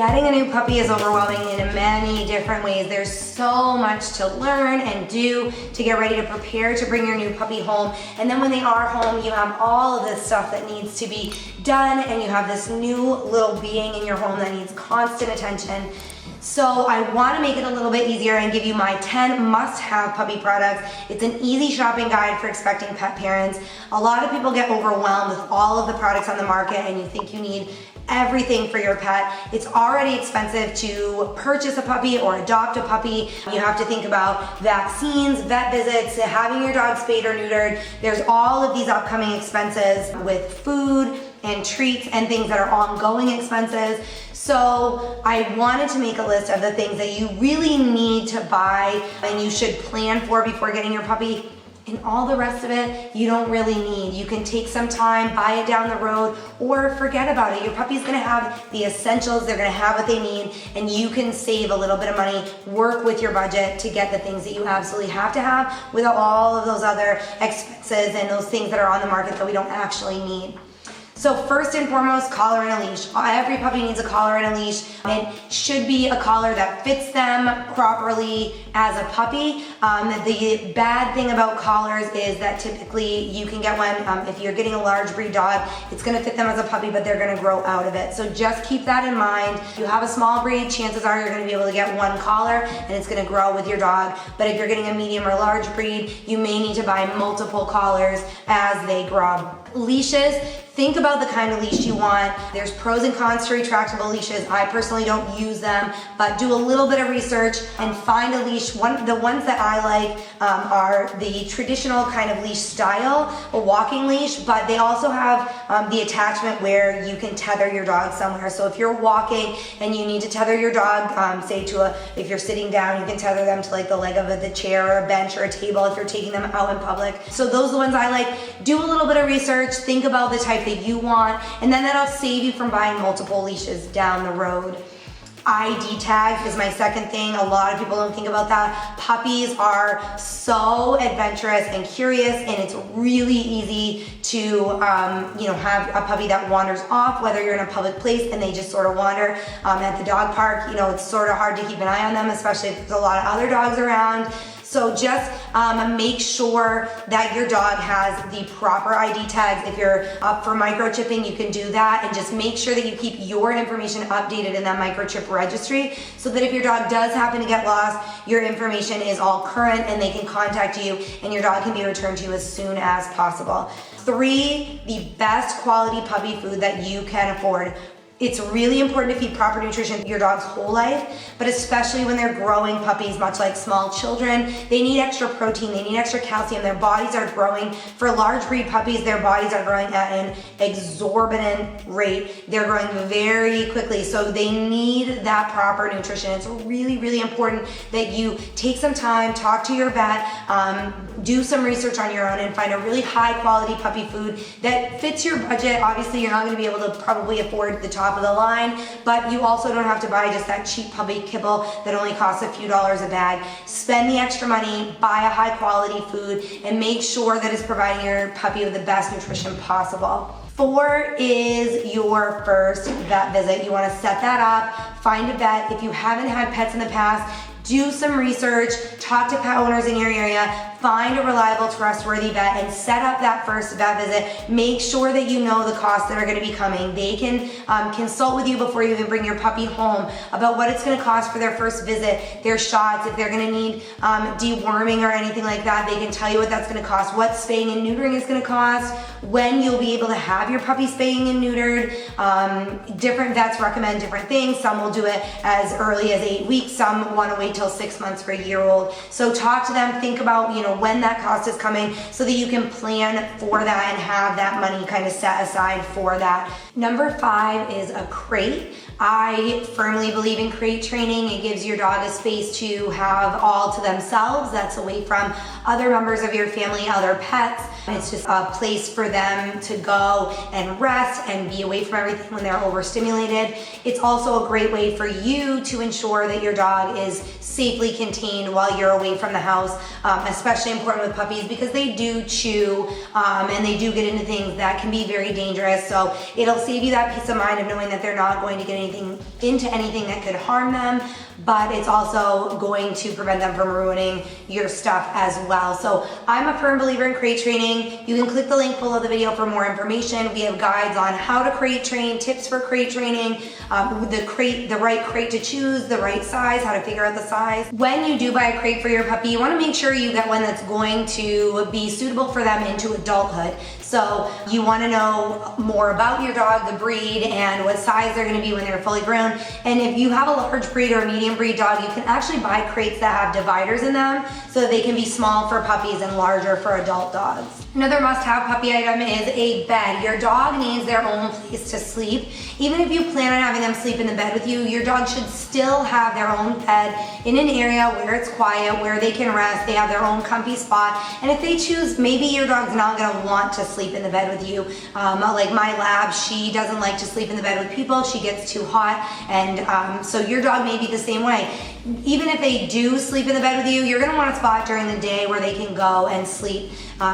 Getting a new puppy is overwhelming in many different ways. There's so much to learn and do to get ready to prepare to bring your new puppy home. And then when they are home, you have all of this stuff that needs to be done, and you have this new little being in your home that needs constant attention. So I want to make it a little bit easier and give you my 10 must-have puppy products. It's an easy shopping guide for expecting pet parents. A lot of people get overwhelmed with all of the products on the market, and you think you need everything for your pet. It's already expensive to purchase a puppy or adopt a puppy. You have to think about vaccines, vet visits, having your dog spayed or neutered. There's all of these upcoming expenses with food and treats and things that are ongoing expenses. So I wanted to make a list of the things that you really need to buy and you should plan for before getting your puppy. And all the rest of it, you don't really need. You can take some time, buy it down the road, or forget about it. Your puppy's gonna have the essentials, they're gonna have what they need, and you can save a little bit of money, work with your budget to get the things that you absolutely have to have without all of those other expenses and those things that are on the market that we don't actually need. So first and foremost, collar and a leash. Every puppy needs a collar and a leash. It should be a collar that fits them properly as a puppy. The bad thing about collars is that typically you can get one, if you're getting a large breed dog, it's gonna fit them as a puppy, but they're gonna grow out of it. So just keep that in mind. If you have a small breed, chances are you're gonna be able to get one collar and it's gonna grow with your dog. But if you're getting a medium or large breed, you may need to buy multiple collars as they grow. Leashes, think about the kind of leash you want. There's pros and cons to retractable leashes. I personally don't use them, but do a little bit of research and find a leash. The ones that I like are the traditional kind of leash style, a walking leash, but they also have the attachment where you can tether your dog somewhere. So if you're walking and you need to tether your dog, say if you're sitting down, you can tether them to like the leg of the chair or a bench or a table if you're taking them out in public. So those are the ones I like. Do a little bit of research, think about the type that you want, and then that'll save you from buying multiple leashes down the road. ID tags is my second thing. A lot of people don't think about that. Puppies are so adventurous and curious, and it's really easy to have a puppy that wanders off, whether you're in a public place and they just sort of wander. At the dog park, it's sort of hard to keep an eye on them, especially if there's a lot of other dogs around. So just make sure that your dog has the proper ID tags. If you're up for microchipping, you can do that, and just make sure that you keep your information updated in that microchip registry so that if your dog does happen to get lost, your information is all current and they can contact you and your dog can be returned to you as soon as possible. 3, the best quality puppy food that you can afford. It's really important to feed proper nutrition your dog's whole life, but especially when they're growing puppies, much like small children, they need extra protein, they need extra calcium, their bodies are growing. For large breed puppies, their bodies are growing at an exorbitant rate. They're growing very quickly, so they need that proper nutrition. It's really, really important that you take some time, talk to your vet, do some research on your own and find a really high quality puppy food that fits your budget. Obviously, you're not gonna be able to probably afford the top of the line, but you also don't have to buy just that cheap puppy kibble that only costs a few dollars a bag. Spend the extra money, buy a high quality food, and make sure that it's providing your puppy with the best nutrition possible. 4 is your first vet visit. You wanna set that up, find a vet. If you haven't had pets in the past, do some research, talk to pet owners in your area, find a reliable, trustworthy vet, and set up that first vet visit. Make sure that you know the costs that are gonna be coming. They can consult with you before you even bring your puppy home about what it's gonna cost for their first visit, their shots, if they're gonna need deworming or anything like that, they can tell you what that's gonna cost, what spaying and neutering is gonna cost, when you'll be able to have your puppy spaying and neutered. Different vets recommend different things. Some will do it as early as 8 weeks, some wanna wait till 6 months for a year-old. So talk to them, think about when that cost is coming so that you can plan for that and have that money kind of set aside for that. Number 5 is a crate. I firmly believe in crate training. It gives your dog a space to have all to themselves. That's away from other members of your family, other pets. It's just a place for them to go and rest and be away from everything when they're overstimulated. It's also a great way for you to ensure that your dog is safely contained while you're away from the house, especially especially important with puppies because they do chew and they do get into things that can be very dangerous. So it'll save you that peace of mind of knowing that they're not going to get into anything that could harm them, but it's also going to prevent them from ruining your stuff as well. So I'm a firm believer in crate training. You can click the link below the video for more information. We have guides on how to crate train, tips for crate training, the right crate to choose, the right size, how to figure out the size. When you do buy a crate for your puppy, you want to make sure you get one that's going to be suitable for them into adulthood. So you want to know more about your dog, the breed, and what size they're going to be when they're fully grown. And if you have a large breed or a medium breed dog, you can actually buy crates that have dividers in them so that they can be small for puppies and larger for adult dogs. Another must-have puppy item is a bed. Your dog needs their own place to sleep. Even if you plan on having them sleep in the bed with you, your dog should still have their own bed in an area where it's quiet, where they can rest, they have their own comfy spot. And if they choose, maybe your dog's not gonna want to sleep in the bed with you. Like my lab, she doesn't like to sleep in the bed with people. She gets too hot. And so your dog may be the same way. Even if they do sleep in the bed with you, you're gonna want a spot during the day where they can go and sleep.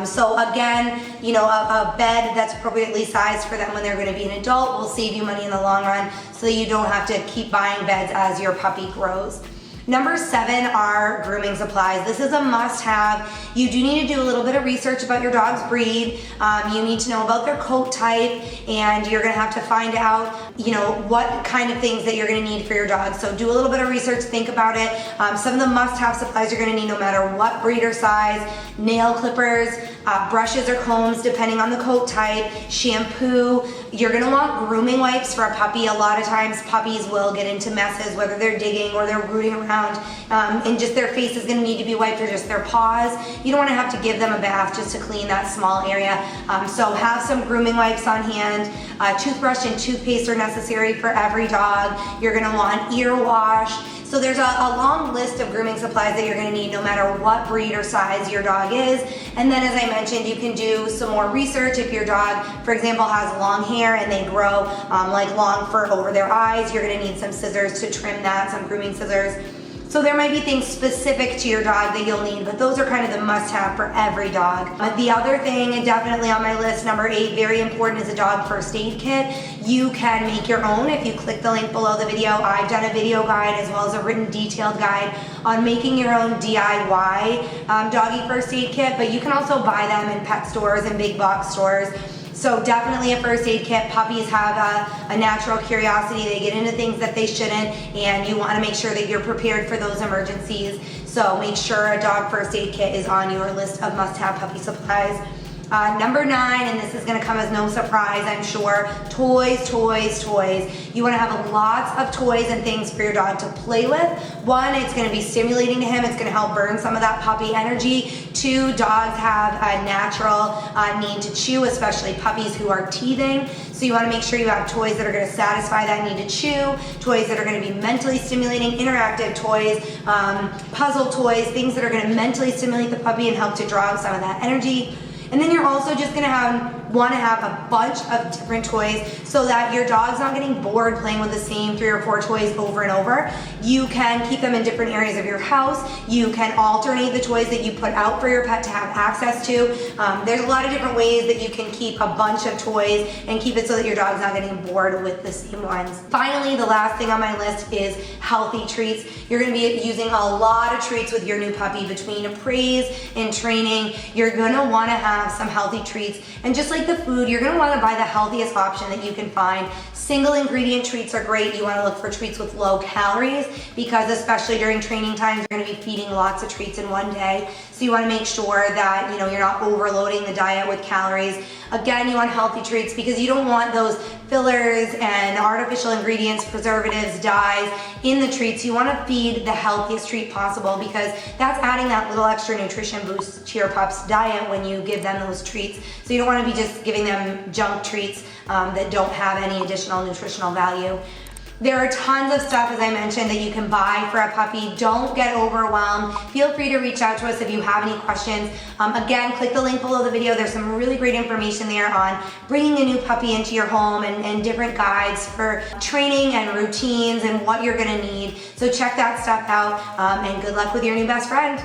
So again, you know, a bed that's appropriately sized for them when they're gonna be an adult will save you money in the long run so that you don't have to keep buying beds as your puppy grows. Number 7 are grooming supplies. This is a must-have. You do need to do a little bit of research about your dog's breed. You need to know about their coat type, and you're gonna have to find out, you know, what kind of things that you're gonna need for your dog. So do a little bit of research, think about it. Some of the must-have supplies you're gonna need no matter what breed or size: nail clippers, brushes or combs depending on the coat type, shampoo. You're gonna want grooming wipes for a puppy. A lot of times puppies will get into messes, whether they're digging or they're rooting around, and just their face is gonna need to be wiped, or just their paws. You don't wanna have to give them a bath just to clean that small area. So have some grooming wipes on hand. Toothbrush and toothpaste are necessary for every dog. You're gonna want ear wash. So there's a long list of grooming supplies that you're gonna need no matter what breed or size your dog is. And then, as I mentioned, you can do some more research. If your dog, for example, has long hair and they grow like long fur over their eyes, you're gonna need some scissors to trim that, some grooming scissors. So there might be things specific to your dog that you'll need, but those are kind of the must-have for every dog. The other thing, definitely on my list, number 8, very important, is a dog first aid kit. You can make your own if you click the link below the video. I've done a video guide as well as a written detailed guide on making your own DIY doggy first aid kit, but you can also buy them in pet stores and big box stores. So definitely a first aid kit. Puppies have a natural curiosity. They get into things that they shouldn't, and you want to make sure that you're prepared for those emergencies. So make sure a dog first aid kit is on your list of must-have puppy supplies. Number 9, and this is going to come as no surprise, I'm sure, toys, toys, toys. You want to have lots of toys and things for your dog to play with. 1, it's going to be stimulating to him. It's going to help burn some of that puppy energy. 2, dogs have a natural need to chew, especially puppies who are teething. So you want to make sure you have toys that are going to satisfy that need to chew, toys that are going to be mentally stimulating, interactive toys, puzzle toys, things that are going to mentally stimulate the puppy and help to draw out some of that energy. And then you're also just gonna want to have a bunch of different toys so that your dog's not getting bored playing with the same 3 or 4 toys over and over. You can keep them in different areas of your house. You can alternate the toys that you put out for your pet to have access to. There's a lot of different ways that you can keep a bunch of toys and keep it so that your dog's not getting bored with the same ones. Finally, the last thing on my list is healthy treats. You're going to be using a lot of treats with your new puppy. Between appraise and training, you're going to want to have some healthy treats. And just like the food, you're going to want to buy the healthiest option that you can find. Single ingredient treats are great. You want to look for treats with low calories because especially during training times, you're going to be feeding lots of treats in one day. So you want to make sure that you're not overloading the diet with calories. Again, you want healthy treats because you don't want those fillers and artificial ingredients, preservatives, dyes in the treats. You want to feed the healthiest treat possible because that's adding that little extra nutrition boost to your pup's diet when you give them those treats. So you don't want to be just giving them junk treats that don't have any additional nutritional value. There are tons of stuff, as I mentioned, that you can buy for a puppy. Don't get overwhelmed. Feel free to reach out to us if you have any questions. Again, click the link below the video. There's some really great information there on bringing a new puppy into your home and different guides for training and routines and what you're gonna need. So check that stuff out, and good luck with your new best friend.